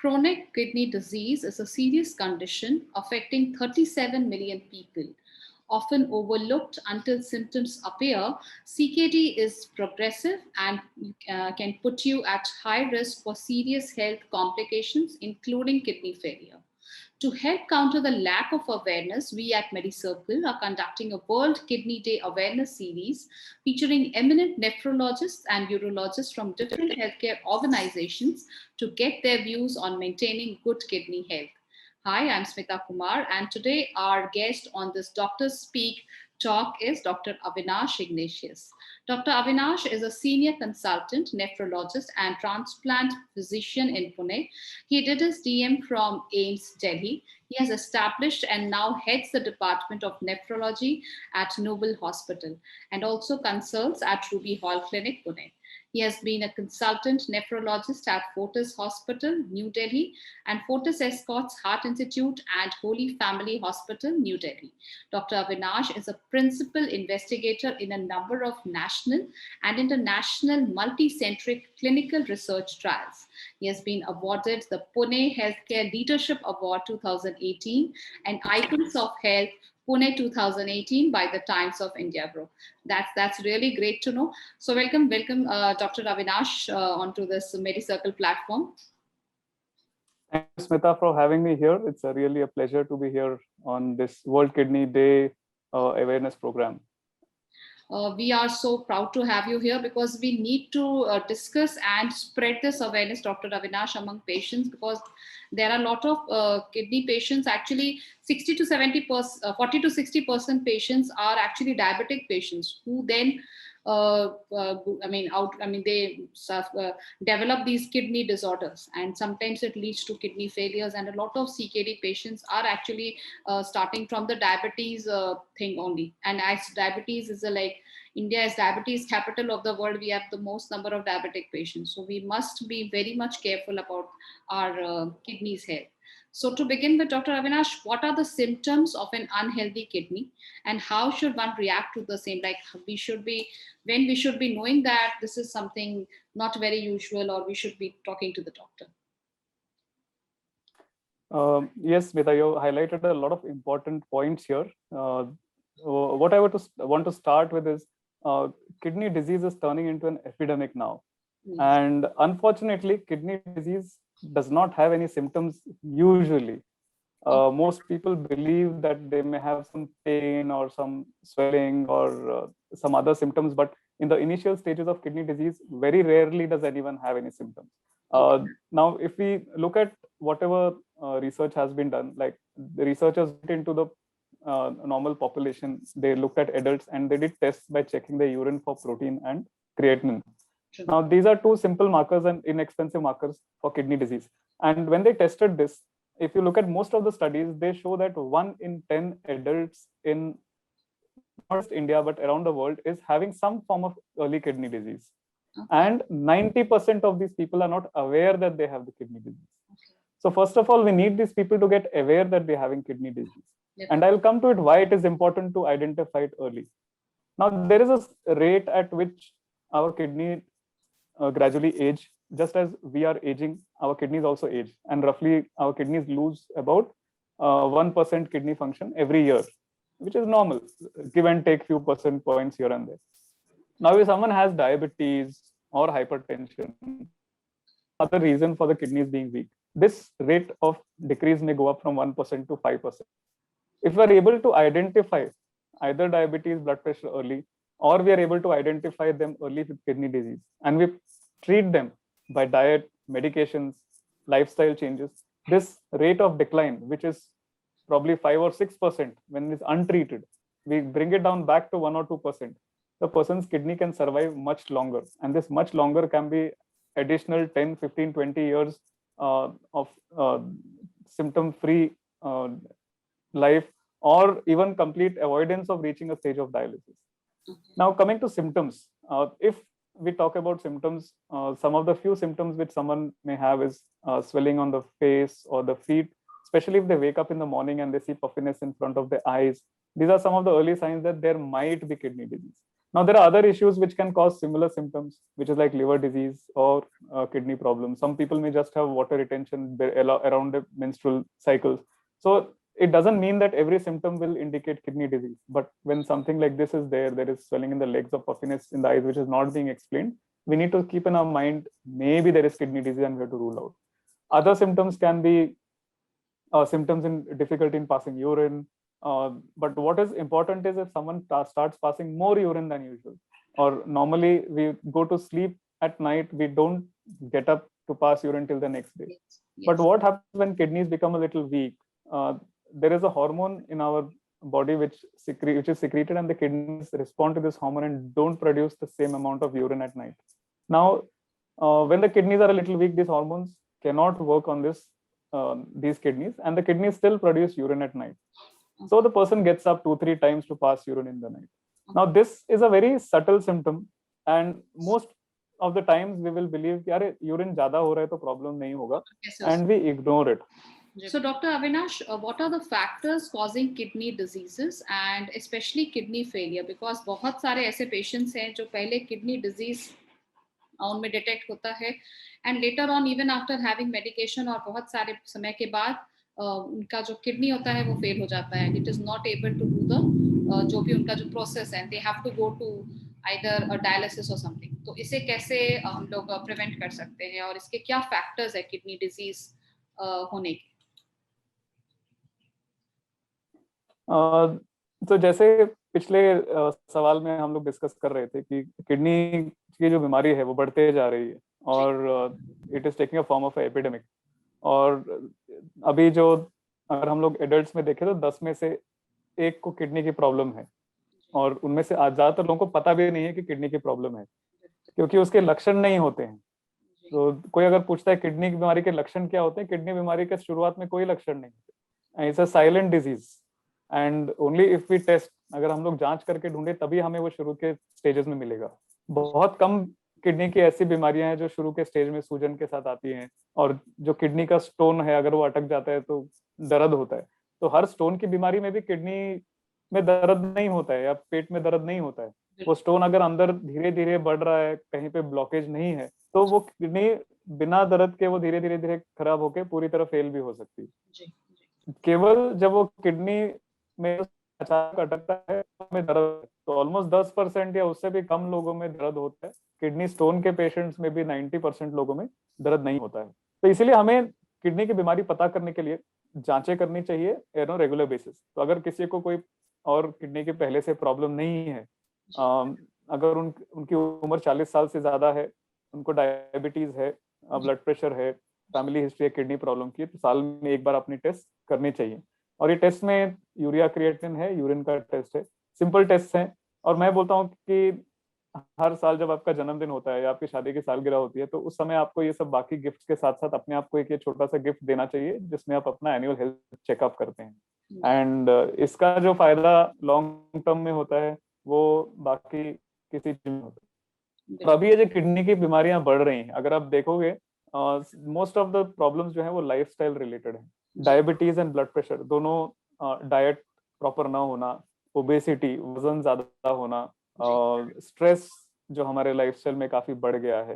Chronic kidney disease is a serious condition affecting 37 million people. Often overlooked until symptoms appear, CKD is progressive and can put you at high risk for serious health complications, including kidney failure. To help counter the lack of awareness, we at MediCircle are conducting a World Kidney Day awareness series featuring eminent nephrologists and urologists from different healthcare organizations to get their views on maintaining good kidney health. Hi, I'm Smita Kumar, and today our guest on this Doctors Speak talk is Dr. Avinash Ignatius. Dr. Avinash is a senior consultant, nephrologist, and transplant physician in Pune. He did his DM from AIMS, Delhi. He has established and now heads the Department of Nephrology at Noble Hospital and also consults at Ruby Hall Clinic, Pune. He has been a consultant nephrologist at Fortis Hospital, New Delhi, and Fortis Escorts Heart Institute and Holy Family Hospital, New Delhi. Dr. Avinash is a principal investigator in a number of national and international multi-centric clinical research trials. He has been awarded the Pune Healthcare Leadership Award 2018 and Icons of Health Pune 2018 by the Times of India, bro. That's really great to know. So welcome, Dr. Avinash, onto this MediCircle platform. Thank you, Smita, for having me here. It's really a pleasure to be here on this World Kidney Day awareness program. We are so proud to have you here because we need to discuss and spread this awareness, Dr. Avinash, among patients, because there are a lot of kidney patients. Actually, 60 to 70%, 40 to 60% patients are actually diabetic patients who then they develop these kidney disorders, and sometimes it leads to kidney failures. And a lot of CKD patients are actually starting from the diabetes thing only. And as diabetes is India is diabetes capital of the world, we have the most number of diabetic patients. So we must be very much careful about our kidneys health. So to begin with, Dr. Avinash, what are the symptoms of an unhealthy kidney and how should one react to the same? Like when we should be knowing that this is something not very usual, or we should be talking to the doctor? Yes, Smita, you highlighted a lot of important points here. What I want to start with is kidney disease is turning into an epidemic now. And unfortunately, kidney disease does not have any symptoms usually. Most people believe that they may have some pain or some swelling or some other symptoms, but in the initial stages of kidney disease, very rarely does anyone have any symptoms. Now, if we look at whatever research has been done, like the researchers went into the normal population, they looked at adults and they did tests by checking their urine for protein and creatinine. Now, these are two simple markers and inexpensive markers for kidney disease. And when they tested this, if you look at most of the studies, they show that 1 in 10 adults in not just India, but around the world is having some form of early kidney disease. And 90% of these people are not aware that they have the kidney disease. So first of all, we need these people to get aware that they're having kidney disease. And I'll come to it why it is important to identify it early. Now, there is a rate at which our kidney gradually age. Just as we are aging, our kidneys also age, and roughly our kidneys lose about 1% kidney function every year, which is normal, give and take few percent points here and there. Now, if someone has diabetes or hypertension, other reason for the kidneys being weak, this rate of decrease may go up from 1% to 5%. If we are able to identify either diabetes, blood pressure early, or we are able to identify them early with kidney disease, and we treat them by diet, medications, lifestyle changes, this rate of decline, which is probably 5 or 6% when it's untreated, we bring it down back to 1 or 2%. The person's kidney can survive much longer. And this much longer can be additional 10, 15, 20 years of symptom-free life, or even complete avoidance of reaching a stage of dialysis. Now, coming to symptoms, if we talk about symptoms, some of the few symptoms which someone may have is swelling on the face or the feet, especially if they wake up in the morning and they see puffiness in front of their eyes. These are some of the early signs that there might be kidney disease. Now there are other issues which can cause similar symptoms, which is like liver disease or kidney problems. Some people may just have water retention around the menstrual cycles. So it doesn't mean that every symptom will indicate kidney disease. But when something like this is there, there is swelling in the legs or puffiness in the eyes, which is not being explained, we need to keep in our mind, maybe there is kidney disease and we have to rule out. Other symptoms can be symptoms in difficulty in passing urine. But what is important is if someone starts passing more urine than usual, or normally we go to sleep at night, we don't get up to pass urine till the next day. Yes. But what happens when kidneys become a little weak? There is a hormone in our body which is secreted, and the kidneys respond to this hormone and don't produce the same amount of urine at night. Now, when the kidneys are a little weak, these hormones cannot work on these kidneys, and the kidneys still produce urine at night. So the person gets up 2-3 times to pass urine in the night. Now this is a very subtle symptom, and most of the times we will believe that urine ज़्यादा हो रहा है तो problem नहीं होगा, and we ignore it. So Dr. Avinash, what are the factors causing kidney diseases and especially kidney failure? Because बहुत सारे ऐसे patients हैं जो पहले kidney disease उनमें detect होता है, and later on even after having medication और बहुत सारे समय के बाद उनका जो किडनी होता है वो फेल हो जाता है, it is not able to do the जो भी उनका जो प्रोसेस है, they have to go to either a dialysis और समथिंग. तो इसे कैसे हम लोग प्रिवेंट कर सकते हैं और इसके क्या फैक्टर्स है किडनी डिजीज होने के? तो जैसे पिछले सवाल में हम लोग डिस्कस कर रहे थे कि किडनी की जो बीमारी है वो बढ़ते जा रही है और it is taking a form of epidemic. और अभी जो अगर हम लोग एडल्ट्स में देखें तो 10 में से 1 को किडनी की प्रॉब्लम है, और उनमें से ज्यादातर लोगों को पता भी नहीं है कि किडनी की प्रॉब्लम है, क्योंकि उसके लक्षण नहीं होते हैं. तो कोई अगर पूछता है किडनी की बीमारी के लक्षण क्या होते हैं, किडनी बीमारी के शुरुआत में कोई लक्षण नहीं होते. It's a silent disease and only if we test, अगर हम लोग जांच करके ढूंढे तभी हमें वो शुरू के स्टेजेस में मिलेगा. बहुत कम किडनी की ऐसी बीमारियां हैं जो शुरू के स्टेज में सूजन के साथ आती हैं, और जो किडनी का स्टोन है अगर वो अटक जाता है तो दर्द होता है. तो हर स्टोन की बीमारी में भी किडनी में दर्द नहीं होता है या पेट में दर्द नहीं होता है. वो स्टोन अगर अंदर धीरे धीरे बढ़ रहा है, कहीं पे ब्लॉकेज नहीं है, तो वो किडनी बिना दर्द के वो धीरे धीरे धीरे खराब होकर पूरी तरह फेल भी हो सकती है. केवल जब वो किडनी में अचानक अटकता है में दर्द, तो ऑलमोस्ट 10% या उससे भी कम लोगों में दर्द होता है. किडनी स्टोन के पेशेंट्स में भी 90% लोगों में दर्द नहीं होता है. तो इसीलिए हमें किडनी की बीमारी पता करने के लिए जांचें करनी चाहिए रेगुलर बेसिस. तो अगर किसी को कोई और किडनी की पहले से प्रॉब्लम नहीं है, अगर उनकी उम्र 40 साल से ज्यादा है, उनको डायबिटीज है, ब्लड प्रेशर है, फैमिली हिस्ट्री है किडनी प्रॉब्लम की, तो साल में एक बार अपनी टेस्ट करनी चाहिए. और ये टेस्ट में यूरिया क्रिएटिनिन है, यूरिन का टेस्ट है, सिंपल टेस्ट है. और मैं बोलता हूँ कि हर साल जब आपका जन्मदिन होता है या आपकी शादी की सालगिरह होती है, तो उस समय आपको ये सब बाकी गिफ्ट के साथ साथ अपने आप को एक ये छोटा सा गिफ्ट देना चाहिए जिसमें आप अपना एनुअल हेल्थ चेकअप करते हैं. एंड इसका जो फायदा लॉन्ग टर्म में होता है वो बाकी किसी चीज में होता है. तो अभी ये जो किडनी की बीमारियां बढ़ रही हैं, अगर आप देखोगे मोस्ट ऑफ द प्रॉब्लम्स जो है वो लाइफस्टाइल रिलेटेड है. डायबिटीज एंड ब्लड प्रेशर दोनों, डाइट प्रॉपर ना होना, ओबेसिटी वजन ज्यादा होना, स्ट्रेस जो हमारे लाइफस्टाइल में काफी बढ़ गया है,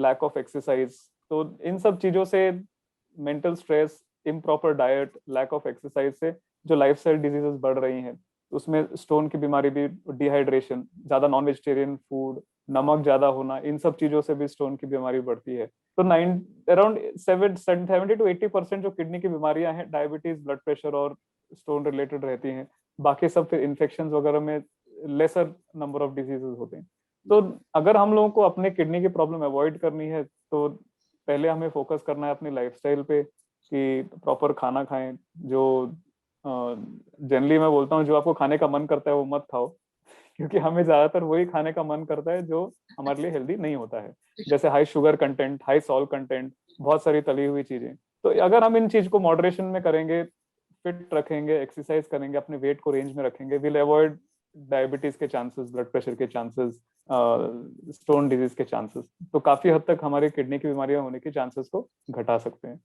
लैक ऑफ एक्सरसाइज. तो इन सब चीजों से, mental stress, improper diet, lack of exercise से जो लाइफस्टाइल डिजीजेस बढ़ रही हैं, उसमें स्टोन की बीमारी भी, डिहाइड्रेशन, ज्यादा नॉन वेजिटेरियन फूड, नमक ज्यादा होना, इन सब चीजों से भी स्टोन की बीमारी बढ़ती है. तो अराउंड 70 to 80% जो किडनी की बीमारियां हैं डायबिटीज, ब्लड प्रेशर और स्टोन रिलेटेड रहती हैं. बाकी सब फिर इन्फेक्शन वगैरह में लेसर नंबर ऑफ डिजीजेस होते हैं. तो अगर हम लोगों को अपने किडनी की प्रॉब्लम अवॉइड करनी है तो पहले हमें फोकस करना है अपनी लाइफस्टाइल पे, कि प्रॉपर खाना खाएं. जो जनरली मैं बोलता हूँ जो आपको खाने का मन करता है वो मत खाओ, क्योंकि हमें ज्यादातर वही खाने का मन करता है जो हमारे लिए हेल्दी नहीं होता है, जैसे high sugar content, high salt content, बहुत सारी तली हुई चीजें. तो अगर हम इन चीज को मॉडरेशन में करेंगे, फिट रखेंगे, एक्सरसाइज करेंगे, अपने वेट को रेंज में रखेंगे, विल अवॉइड डायबिटीज के चांसेस, ब्लड प्रेशर के चांसेस, स्टोन डिजीज के चांसेस. तो काफी हद तक हमारी किडनी की बीमारियां होने के चांसेस को घटा सकते हैं.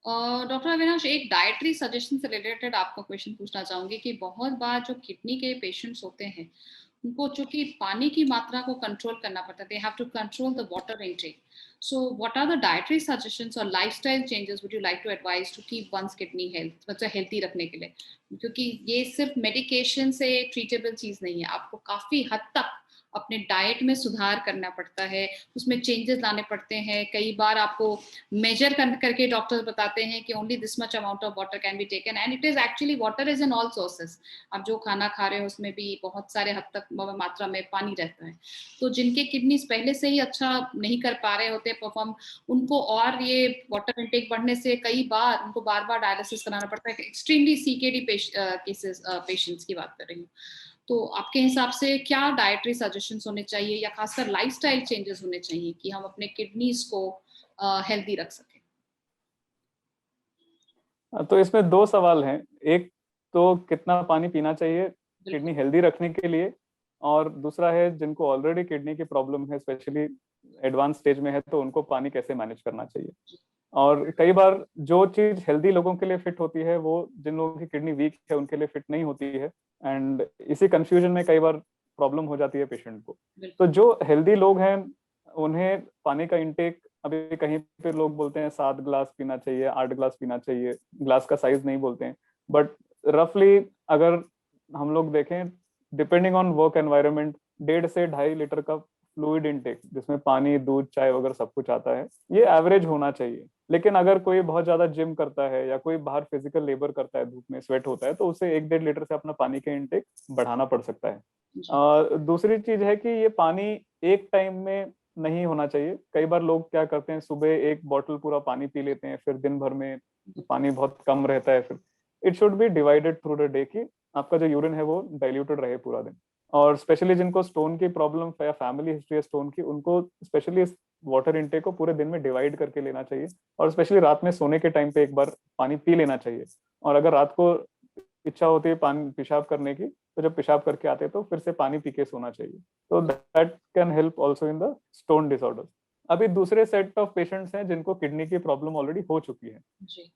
डॉक्टर अविनाश, एक डाइटरी सजेशन से रिलेटेड आपको क्वेश्चन पूछना चाहूंगी कि बहुत बार जो किडनी के पेशेंट्स होते हैं उनको चूंकि पानी की मात्रा को कंट्रोल करना पड़ता है, they have to control the water intake. So what are the dietary suggestions और lifestyle changes would you like to advise to keep one's kidney health, मतलब हेल्थी रखने के लिए? क्योंकि ये सिर्फ मेडिकेशन से ट्रीटेबल चीज नहीं है, आपको काफी हद तक अपने डाइट में सुधार करना पड़ता है, उसमें चेंजेस लाने पड़ते हैं. कई बार आपको मेजर करके डॉक्टर्स बताते हैं कि only this much amount of water can be taken, and it is actually water is in all sources. आप जो खाना खा रहे हो उसमें भी बहुत सारे हद तक मात्रा में पानी रहता है. तो जिनके किडनीज पहले से ही अच्छा नहीं कर पा रहे होते परफॉर्म, उनको और ये वाटर इनटेक बढ़ने से कई बार उनको बार बार डायलिसिस कराना पड़ता है. एक्सट्रीमली सीकेडी केसेस पेशेंट्स की बात कर रही हूँ. तो आपके हिसाब से क्या डाइटरी सजेशंस होने चाहिए या खासकर लाइफस्टाइल चेंजेस होने चाहिए कि हम अपने किडनीज को हेल्दी रख सकें? तो इसमें दो सवाल हैं. एक तो कितना पानी पीना चाहिए किडनी हेल्दी रखने के लिए, और दूसरा है जिनको ऑलरेडी किडनी की प्रॉब्लम है, स्पेशली एडवांस स्टेज में है, तो उनको पानी कैसे मैनेज करना चाहिए. और कई बार जो चीज हेल्दी लोगों के लिए फिट होती है वो जिन लोगों की किडनी वीक है उनके लिए फिट नहीं होती है, एंड इसी कंफ्यूजन में कई बार प्रॉब्लम हो जाती है पेशेंट को. तो जो हेल्दी लोग हैं उन्हें पानी का इंटेक, अभी कहीं पे लोग बोलते हैं 7 ग्लास पीना चाहिए, 8 ग्लास पीना चाहिए, ग्लास का साइज नहीं बोलते हैं, बट रफली अगर हम लोग देखें डिपेंडिंग ऑन वर्क एनवायरनमेंट 1.5 से 2.5 लीटर का फ्लूइड इनटेक, जिसमें पानी दूध चाय वगैरह सब कुछ आता है, ये एवरेज होना चाहिए. लेकिन अगर कोई बहुत ज्यादा जिम करता है या कोई बाहर फिजिकल लेबर करता है, धूप में स्वेट होता है, तो उसे 1-1.5 लीटर से अपना पानी का इनटेक बढ़ाना पड़ सकता है. दूसरी चीज है कि ये पानी एक टाइम में नहीं होना चाहिए. कई बार लोग क्या करते हैं, सुबह एक बॉटल पूरा पानी पी लेते हैं, फिर दिन भर में पानी बहुत कम रहता है. फिर it should be divided through the day, कि आपका जो यूरिन है वो डाइल्यूटेड रहे पूरा दिन. और स्पेशली जिनको स्टोन की प्रॉब्लम या फैमिली हिस्ट्री है स्टोन की, उनको स्पेशली वाटर इनटेक को पूरे दिन में डिवाइड करके लेना चाहिए, और स्पेशली रात में सोने के टाइम पे एक बार पानी पी लेना चाहिए. और अगर रात को इच्छा होती है पानी पेशाब करने की, तो जब पेशाब करके आते हैं तो फिर से पानी पी के सोना चाहिए. तो that can help also in the stone disorder. अभी दूसरे सेट ऑफ पेशेंट्स हैं जिनको किडनी की प्रॉब्लम ऑलरेडी हो चुकी है.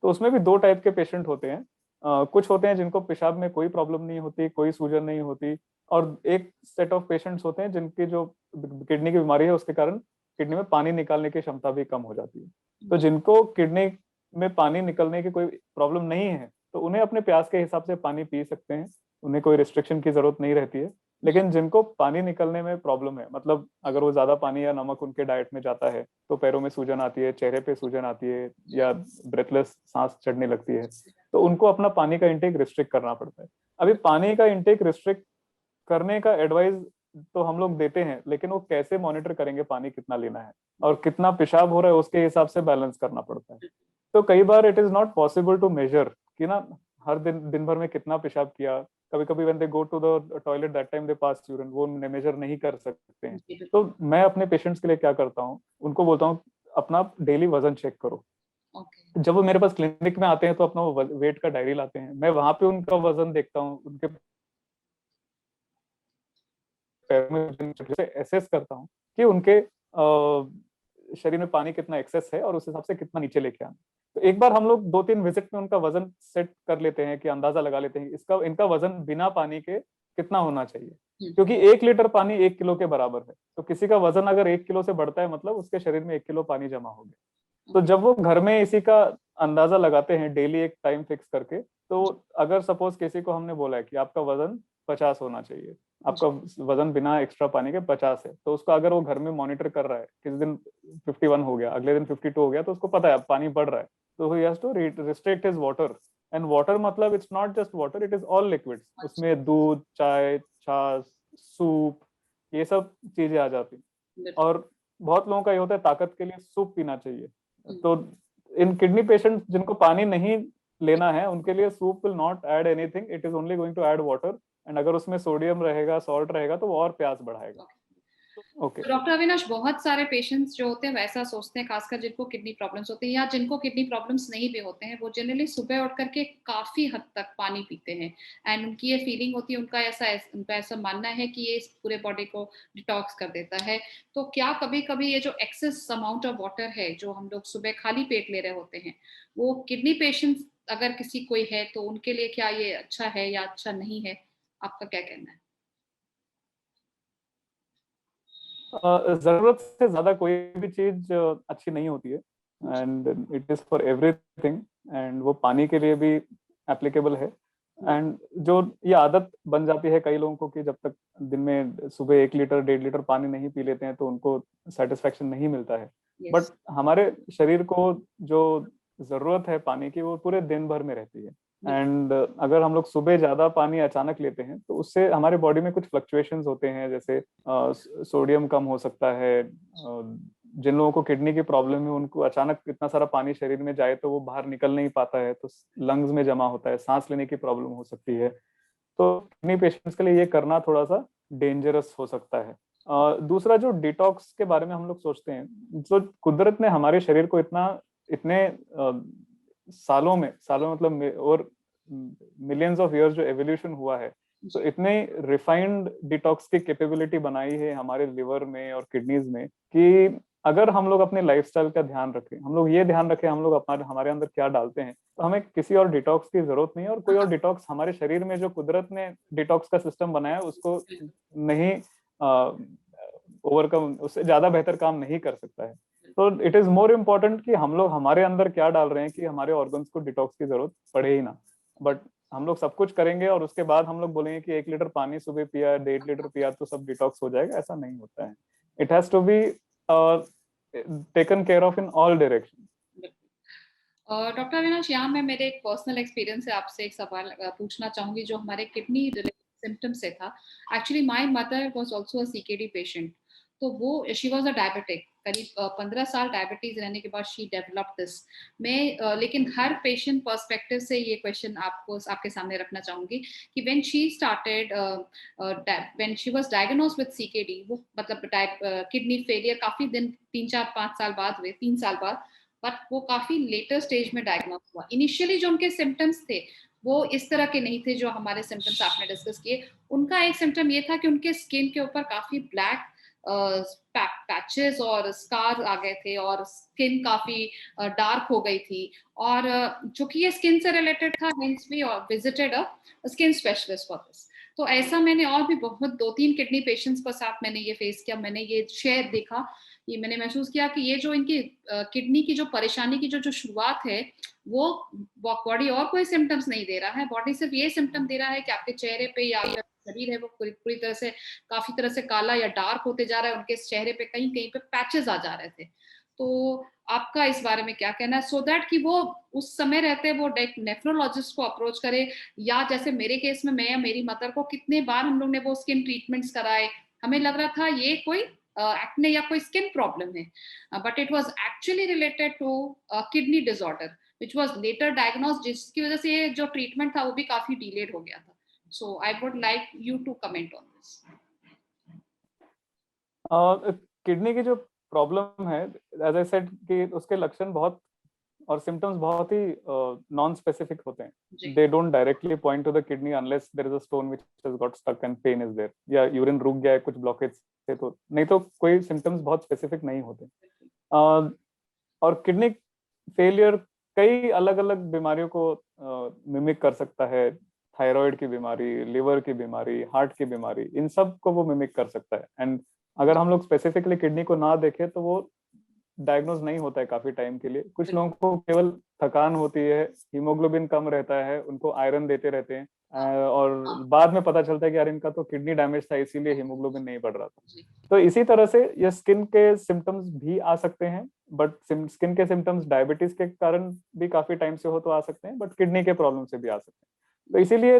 तो उसमें भी दो टाइप के पेशेंट होते हैं. कुछ होते हैं जिनको पेशाब में कोई प्रॉब्लम नहीं होती, कोई सूजन नहीं होती, और एक सेट ऑफ पेशेंट्स होते हैं जिनकी जो किडनी की बीमारी है उसके कारण किडनी में पानी निकालने की क्षमता भी कम हो जाती है. तो जिनको किडनी में पानी निकलने की कोई प्रॉब्लम नहीं है, तो उन्हें अपने प्यास के हिसाब से पानी पी सकते हैं, उन्हें कोई रिस्ट्रिक्शन की जरूरत नहीं रहती है. लेकिन जिनको पानी निकलने में प्रॉब्लम है, मतलब अगर वो ज्यादा पानी या नमक उनके डाइट में जाता है, तो पैरों में सूजन आती है, चेहरे पे सूजन आती है, या ब्रेथलेस सांस चढ़ने लगती है, तो उनको अपना पानी का इंटेक रिस्ट्रिक्ट करना पड़ता है. अभी पानी का इंटेक रिस्ट्रिक्ट करने का एडवाइस तो हम लोग देते हैं, लेकिन वो कैसे मॉनिटर करेंगे पानी कितना लेना है, और कितना पेशाब हो रहा है उसके हिसाब से बैलेंस करना पड़ता है. तो कई बार it is not possible to measure कि ना हर दिन दिन भर में कितना पेशाब किया. कभी कभी when they go to the toilet that time they pass urine, वो मेजर नहीं कर सकते हैं. तो मैं अपने पेशेंट्स के लिए क्या करता हूँ, उनको बोलता हूँ अपना डेली वजन चेक करो. जब वो मेरे पास क्लिनिक में आते हैं तो अपना वेट का डायरी लाते हैं, मैं वहां पे उनका वजन देखता हूँ, उनके पैरों में एसेस करता हूँ कि उनके शरीर में पानी कितना एक्सेस है, और उस हिसाब से कितना नीचे लेके आना. तो एक बार हम लोग 2-3 विजिट में उनका वजन सेट कर लेते हैं, कि अंदाजा लगा लेते हैं इसका इनका वजन बिना पानी के कितना होना चाहिए. क्योंकि 1 लीटर पानी 1 किलो के बराबर है, तो किसी का वजन अगर 1 किलो से बढ़ता है, मतलब उसके शरीर में 1 किलो पानी जमा हो गया. तो जब वो घर में इसी का अंदाजा लगाते हैं डेली एक टाइम फिक्स करके, तो अगर सपोज किसी को हमने बोला है कि आपका वजन 50 होना चाहिए, आपका वजन बिना एक्स्ट्रा पानी के 50 है, तो उसको अगर वो घर में मॉनिटर कर रहा है, किस दिन 51 हो गया, अगले दिन 52 हो गया, तो उसको पता है पानी बढ़ रहा है, तो ही has to restrict his water. And water मतलब it's not just water, it is all liquids. उसमें दूध, चाय, छाछ, सूप, ये सब चीजें आ जाती. और बहुत लोगों का ये होता है ताकत के लिए सूप पीना चाहिए. तो इन किडनी पेशेंट जिनको पानी नहीं लेना है, उनके लिए soup will not add anything, it is only going to add water. And अगर उसमें सोडियम रहेगा, सॉल्ट रहेगा, तो वो और प्यास बढ़ाएगा. ओके। डॉक्टर अविनाश, बहुत सारे पेशेंट्स जो होते हैं वैसा सोचते हैं, खासकर जिनको किडनी प्रॉब्लम्स होती हैं या जिनको किडनी प्रॉब्लम्स नहीं भी होते हैं, वो जनरली सुबह उठ करके काफी हद तक पानी पीते हैं एंड उनकी ये फीलिंग होती है, उनका ऐसा मानना है कि ये इस पूरे बॉडी को डिटॉक्स कर देता है। तो क्या कभी कभी ये जो एक्सेस अमाउंट ऑफ वाटर है जो हम लोग सुबह खाली पेट ले रहे होते हैं, वो किडनी पेशेंट्स अगर किसी कोई है तो उनके लिए क्या ये अच्छा है या अच्छा नहीं है? आपका क्या कहना है? जरूरत से ज्यादा कोई भी चीज अच्छी नहीं होती है, and it is for everything, and वो पानी के लिए भी एप्लीकेबल है। एंड जो ये आदत बन जाती है कई लोगों को कि जब तक दिन में सुबह 1 लीटर 1.5 लीटर पानी नहीं पी लेते हैं तो उनको सेटिस्फेक्शन नहीं मिलता है। But yes. हमारे शरीर को जो जरूरत है पानी की वो पूरे दिन भर में रहती है। एंड अगर हम लोग सुबह ज्यादा पानी अचानक लेते हैं तो उससे हमारे बॉडी में कुछ फ्लक्चुएशंस होते हैं, जैसे सोडियम कम हो सकता है। जिन लोगों को किडनी की प्रॉब्लम है उनको अचानक इतना सारा पानी शरीर में जाए तो वो बाहर निकल नहीं पाता है, तो लंग्स में जमा होता है, सांस लेने की प्रॉब्लम हो सकती है। तो किडनी पेशेंट्स के लिए ये करना थोड़ा सा डेंजरस हो सकता है। दूसरा, जो डिटॉक्स के बारे में हम लोग सोचते हैं, जो कुदरत ने हमारे शरीर को इतने सालों मतलब और मिलियंस ऑफ ईयर्स जो एवोल्यूशन हुआ है, तो इतने रिफाइंड डिटॉक्स की कैपेबिलिटी बनाई है हमारे लिवर में और किडनीज में कि अगर हम लोग अपने लाइफस्टाइल का ध्यान रखें, हम लोग ये ध्यान रखें हम लोग हमारे अंदर क्या डालते हैं, तो हमें किसी और डिटॉक्स की जरूरत नहीं है। और कोई और डिटॉक्स हमारे शरीर में जो कुदरत ने डिटॉक्स का सिस्टम बनाया उसको नहीं ओवरकम, उससे ज्यादा बेहतर काम नहीं कर सकता है। तो इट इज मोर इम्पोर्टेंट कि हम लोग हमारे अंदर क्या डाल रहे हैं कि हमारे ऑर्गन्स को डिटॉक्स की जरूरत पड़े ही ना। बट हम लोग सब कुछ करेंगे और उसके बाद हम लोग बोलेंगे कि 1 लीटर पानी सुबह पिया 1.5 लीटर पिया तो सब डिटॉक्स हो जाएगा, ऐसा नहीं होता है। It has to be taken care of in all direction. Doctor Avinash, यहाँ मैं मेरे एक पर्सनल एक्सपीरियंस से आपसे एक सवाल पूछना चाहूंगी जो हमारे किडनी रिलेटेड सिम्टम से था। Actually my mother was also a CKD patient. तो वो शी वाज अ डायबिटिक, करीब 15 साल डायबिटीज रहने के बाद शी डेवलप्ड दिस। मैं लेकिन हर पेशेंट पर्सपेक्टिव से ये क्वेश्चन आपको आपके सामने रखना चाहूंगी कि when she started, when she was diagnosed with CKD, वो मतलब किडनी फेलियर काफी दिन 3 4 5 साल बाद हुए, 3 साल बाद, बट वो काफी लेटर स्टेज में डायग्नोज हुआ। इनिशियली जो उनके सिम्टम्स थे वो इस तरह के नहीं थे जो हमारे सिम्टम्स आपने डिस्कस किए। उनका एक सिम्टम ये था कि उनके स्किन के ऊपर काफी ब्लैक पैचेस और स्कार आ गए थे और स्किन काफी डार्क हो गई थी। और जो कि ये स्किन से रिलेटेड था, hence we visited a skin specialist for this. तो ऐसा मैंने और भी बहुत 2 3 किडनी पेशेंट्स के साथ मैंने ये फेस किया, मैंने ये शेयर देखा, ये मैंने महसूस किया कि ये जो इनकी किडनी की जो परेशानी की जो शुरुआत है, वो बॉडी और कोई सिम्टम्स नहीं दे रहा है, बॉडी सिर्फ ये सिम्टम दे रहा है कि आपके चेहरे पे या शरीर है वो पूरी तरह से काफी तरह से काला या डार्क होते जा रहा है, उनके चेहरे पे कहीं कहीं पे पैचेस आ जा रहे थे। तो आपका इस बारे में क्या कहना है, सो दैट कि वो उस समय रहते वो नेफ्रोलॉजिस्ट को अप्रोच करे, या जैसे मेरे केस में मैं या मेरी मदर को कितने बार हम लोग ने वो स्किन ट्रीटमेंट्स कराए, हमें लग रहा था ये कोई एक्ने या कोई स्किन प्रॉब्लम है, but it was actually related to kidney disorder which was later diagnosed, जिसकी वजह से ये जो ट्रीटमेंट था वो भी काफी डिलेड हो गया था। So I would like you to comment on this. Kidney की जो प्रॉब्लम है, एज आई सेड कि उसके लक्षण बहुत और सिम्टम्स बहुत ही नॉन स्पेसिफिक होते हैं। They don't directly point to the kidney unless there is a stone which has got stuck and pain is there, या यूरिन रुक गया है कुछ ब्लॉकेज से, तो नहीं तो कोई सिम्टम्स बहुत स्पेसिफिक नहीं होते। और किडनी फेलियर कई अलग अलग बीमारियों को मिमिक कर सकता है। थायराइड की बीमारी, लिवर की बीमारी, हार्ट की बीमारी, इन सब को वो मिमिक कर सकता है। एंड अगर हम लोग स्पेसिफिकली किडनी को ना देखें तो वो डायग्नोज नहीं होता है काफी टाइम के लिए। कुछ लोगों को केवल थकान होती है, हीमोग्लोबिन कम रहता है, उनको आयरन देते रहते हैं, और बाद में पता चलता है कि यार इनका तो किडनी डैमेज था इसीलिए हीमोग्लोबिन नहीं बढ़ रहा था। तो इसी तरह से ये स्किन के सिम्टम्स भी आ सकते हैं, बट स्किन के सिम्टम्स डायबिटीज के कारण भी काफी टाइम से हो तो आ सकते हैं, बट किडनी के प्रॉब्लम से भी आ सकते हैं। तो इसीलिए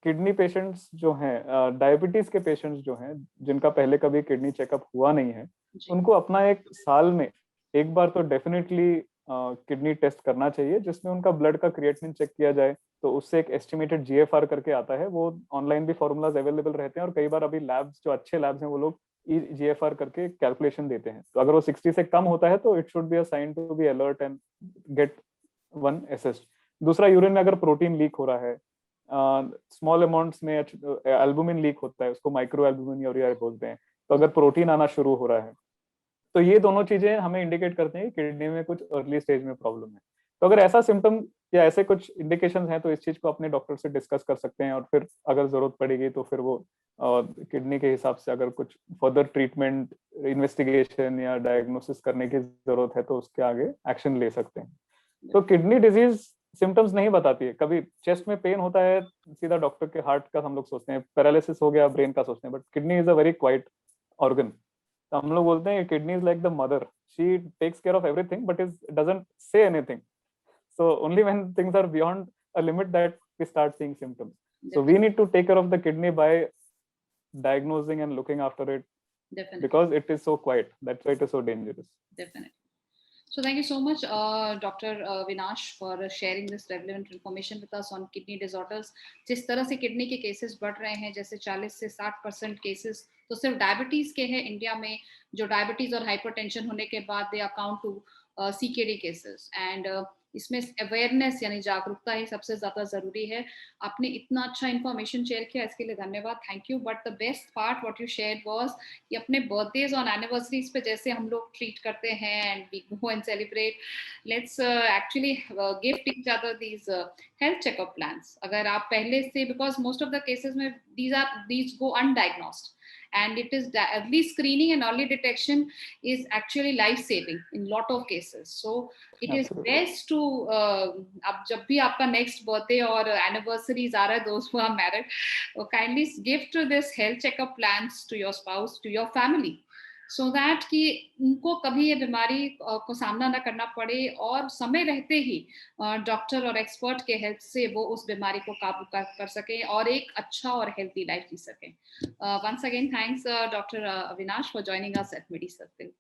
किडनी पेशेंट्स जो हैं, डायबिटीज के पेशेंट्स जो हैं जिनका पहले कभी किडनी चेकअप हुआ नहीं है, उनको अपना 1 साल में एक बार तो डेफिनेटली किडनी टेस्ट करना चाहिए, जिसमें उनका ब्लड का क्रिएटिनिन चेक किया जाए। तो उससे एक एस्टिमेटेड जीएफआर करके आता है, वो ऑनलाइन भी फॉर्मूलाज अवेलेबल रहते हैं, और कई बार अभी लैब्स जो अच्छे लैब्स हैं वो लोग EGFR करके कैलकुलेशन देते हैं। तो अगर वो 60 से कम होता है तो it should be a sign to be alert and get one assist. दूसरा, यूरिन में अगर प्रोटीन लीक हो रहा है, स्मॉल अमाउंट्स में एल्बुमिन लीक होता है, उसको माइक्रो एल्बुमिन बोलते हैं। तो अगर प्रोटीन आना शुरू हो रहा है तो ये दोनों चीजें हमें इंडिकेट करते हैं कि किडनी में कुछ अर्ली स्टेज में प्रॉब्लम है। तो अगर ऐसा सिम्टम या ऐसे कुछ इंडिकेशंस हैं तो इस चीज को अपने डॉक्टर से डिस्कस कर सकते हैं, और फिर अगर जरूरत पड़ेगी तो फिर वो किडनी के हिसाब से अगर कुछ फर्दर ट्रीटमेंट, इन्वेस्टिगेशन या डायग्नोसिस करने की जरूरत है तो उसके आगे एक्शन ले सकते हैं। तो किडनी डिजीज सिम्टम्स नहीं बताती है। कभी चेस्ट में पेन होता है, सीधा डॉक्टर के हार्ट का हम लोग सोचते हैं, पैरालिसिस हो गया ब्रेन का सोचते हैं, but kidney is a very quiet organ. तो हम लोग बोलते हैं kidney is like the mother, she takes care of everything but is doesn't say anything. So only when things are beyond a limit that we start seeing symptoms. So we need to take care of the kidney by diagnosing and looking after it. Definitely. Because it is so quiet. That's why it is so dangerous. Definitely. So thank you so much, Dr. Vinash, for sharing this relevant information with us on kidney disorders. जिस तरह से kidney के cases बढ़ रहे हैं, जैसे 40 से 60% cases तो सिर्फ डायबिटीज के हैं इंडिया में, जो डायबिटीज और हाइपरटेंशन होने के बाद they account to CKD cases. And इसमें अवेयरनेस यानी जागरूकता ही सबसे ज्यादा जरूरी है। आपने इतना अच्छा इन्फॉर्मेशन शेयर किया, इसके लिए धन्यवाद, thank you. But the best part what you shared was कि अपने बर्थडेज और एनिवर्सरीज पे जैसे हम लोग ट्रीट करते हैं and we go and celebrate, let's actually gift each other these health checkup plans. अगर आप पहले से, because most of the cases में these go undiagnosed, and it is early screening and early detection is actually life saving in lot of cases. So it is best to ab jab bhi aapka next birthday or anniversaries aa raha hai, those who are married, kindly gift this health checkup plans to your spouse, to your family, so that कि उनको कभी ये बीमारी को सामना ना करना पड़े और समय रहते ही डॉक्टर और एक्सपर्ट के हेल्प से वो उस बीमारी को काबू कर सके और एक अच्छा और हेल्थी लाइफ जी सके। Once again, thanks, Dr. Avinash, for joining us at MediCircle.